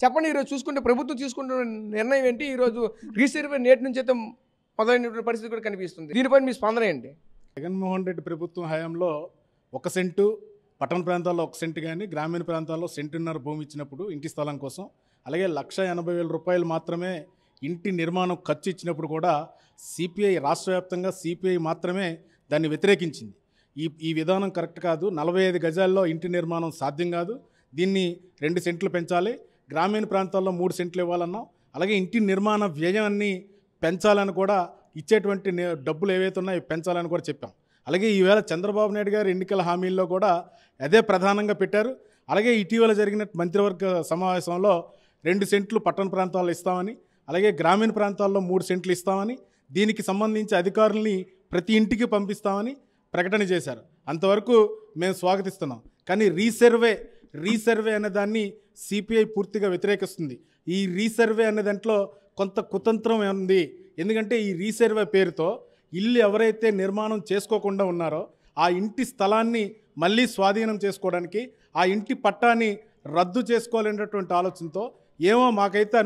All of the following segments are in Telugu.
చెప్పండి ఈరోజు చూసుకుంటే ప్రభుత్వం తీసుకుంటున్న నిర్ణయం ఏంటి? ఈరోజు రీసర్వే నేటి నుంచి అయితే మొదలైనటువంటి పరిస్థితి కూడా కనిపిస్తుంది. దీనిపైన మీ స్పందన ఏంటి? జగన్మోహన్ రెడ్డి ప్రభుత్వం హయాంలో 1 సెంటు పట్టణ ప్రాంతాల్లో 1 సెంటు కానీ గ్రామీణ ప్రాంతాల్లో సెంటున్నర భూమి ఇచ్చినప్పుడు ఇంటి స్థలం కోసం, అలాగే ₹1,80,000 మాత్రమే ఇంటి నిర్మాణం ఖర్చు ఇచ్చినప్పుడు కూడా సిపిఐ రాష్ట్ర వ్యాప్తంగా సిపిఐ మాత్రమే దాన్ని వ్యతిరేకించింది. ఈ విధానం కరెక్ట్ కాదు, 45 గజాల్లో ఇంటి నిర్మాణం సాధ్యం కాదు, దీన్ని 2 సెంట్లు పెంచాలి, గ్రామీణ ప్రాంతాల్లో 3 సెంట్లు ఇవ్వాలన్నాం, అలాగే ఇంటి నిర్మాణ వ్యయాన్ని పెంచాలని కూడా ఇచ్చేటువంటి డబ్బులు ఏవైతే ఉన్నాయో పెంచాలని కూడా చెప్పాం. అలాగే ఈవేళ చంద్రబాబు నాయుడు గారు ఎన్నికల హామీల్లో కూడా అదే ప్రధానంగా పెట్టారు. అలాగే ఇటీవల జరిగిన మంత్రివర్గ సమావేశంలో 2 సెంట్లు పట్టణ ప్రాంతాల్లో ఇస్తామని, అలాగే గ్రామీణ ప్రాంతాల్లో 3 సెంట్లు ఇస్తామని, దీనికి సంబంధించి అధికారుల్ని ప్రతి ఇంటికి పంపిస్తామని ప్రకటన చేశారు. అంతవరకు మేము స్వాగతిస్తున్నాం. కానీ రీసర్వే అనే దాన్ని సిపిఐ పూర్తిగా వ్యతిరేకిస్తుంది. ఈ రీసర్వే అనే దాంట్లో కొంత కుతంత్రం ఉంది. ఎందుకంటే ఈ రీసర్వే పేరుతో ఇల్లు ఎవరైతే నిర్మాణం చేసుకోకుండా ఉన్నారో ఆ ఇంటి స్థలాన్ని మళ్ళీ స్వాధీనం చేసుకోవడానికి, ఆ ఇంటి పట్టాన్ని రద్దు చేసుకోవాలనేటువంటి ఆలోచనతో ఏమో మాకైతే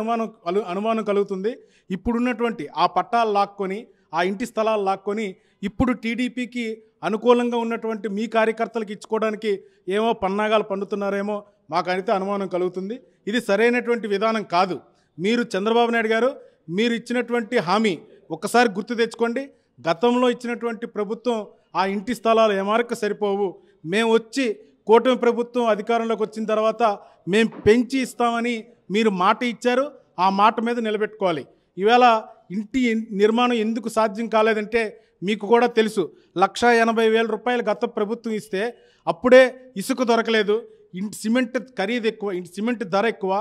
అనుమానం కలుగుతుంది. ఇప్పుడున్నటువంటి ఆ పట్టాలు లాక్కొని, ఆ ఇంటి స్థలాలు లాక్కొని ఇప్పుడు టీడీపీకి అనుకూలంగా ఉన్నటువంటి మీ కార్యకర్తలకు ఇచ్చుకోవడానికి ఏమో పన్నాగాలు పండుతున్నారేమో మాకైతే అనుమానం కలుగుతుంది. ఇది సరైనటువంటి విధానం కాదు. మీరు చంద్రబాబు నాయుడు గారు మీరు ఇచ్చినటువంటి హామీ ఒక్కసారి గుర్తు తెచ్చుకోండి. గతంలో ఇచ్చినటువంటి ప్రభుత్వం ఆ ఇంటి స్థలాలు ఏమారకు సరిపోవు, మేము వచ్చి కూటమి ప్రభుత్వం అధికారంలోకి వచ్చిన తర్వాత మేము పెంచి ఇస్తామని మీరు మాట ఇచ్చారు. ఆ మాట మీద నిలబెట్టుకోవాలి. ఈవేళ ఇంటి నిర్మాణం ఎందుకు సాధ్యం కాలేదంటే మీకు కూడా తెలుసు. ₹1,80,000 గత ప్రభుత్వం ఇస్తే అప్పుడే ఇసుక దొరకలేదు, ఇంటి సిమెంట్ ఖరీదు ఎక్కువ, ఇంటి సిమెంట్ ధర ఎక్కువ,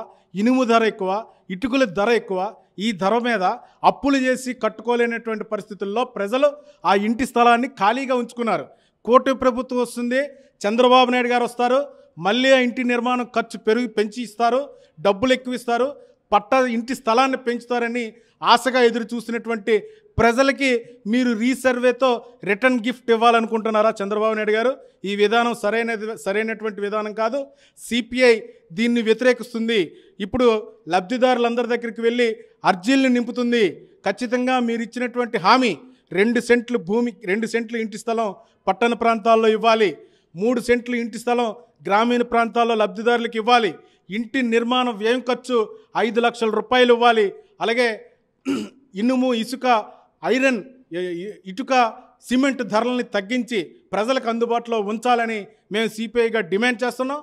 ఇనుము ధర ఎక్కువ, ఇటుకల ధర ఎక్కువ. ఈ ధర మీద అప్పులు చేసి కట్టుకోలేనటువంటి పరిస్థితుల్లో ప్రజలు ఆ ఇంటి స్థలాన్ని ఖాళీగా ఉంచుకున్నారు. కూటమి ప్రభుత్వం వస్తుంది, చంద్రబాబు నాయుడు గారు వస్తారు, మళ్ళీ ఆ ఇంటి నిర్మాణం ఖర్చు పెంచి ఇస్తారు, డబ్బులు ఎక్కువ ఇస్తారు, ఇంటి స్థలాన్ని పెంచుతారని ఆశగా ఎదురు చూసినటువంటి ప్రజలకి మీరు రీసర్వేతో రిటర్న్ గిఫ్ట్ ఇవ్వాలనుకుంటున్నారా చంద్రబాబు నాయుడు గారు? ఈ విధానం సరైనటువంటి విధానం కాదు. సిపిఐ దీన్ని వ్యతిరేకిస్తుంది. ఇప్పుడు లబ్ధిదారులందరి దగ్గరికి వెళ్ళి అర్జీలను నింపుతుంది. ఖచ్చితంగా మీరు ఇచ్చినటువంటి హామీ 2 సెంట్లు భూమి, 2 సెంట్లు ఇంటి స్థలం పట్టణ ప్రాంతాల్లో ఇవ్వాలి, 3 సెంట్లు ఇంటి స్థలం గ్రామీణ ప్రాంతాల్లో లబ్ధిదారులకు ఇవ్వాలి, ఇంటి నిర్మాణ వ్యయం ఖర్చు ₹5,00,000 ఇవ్వాలి, అలాగే ఇనుము, ఇసుక, ఐరన్, ఇటుక, సిమెంట్ ధరలని తగ్గించి ప్రజలకు అందుబాటులో ఉంచాలని మేము సిపిఐగా డిమాండ్ చేస్తున్నాం.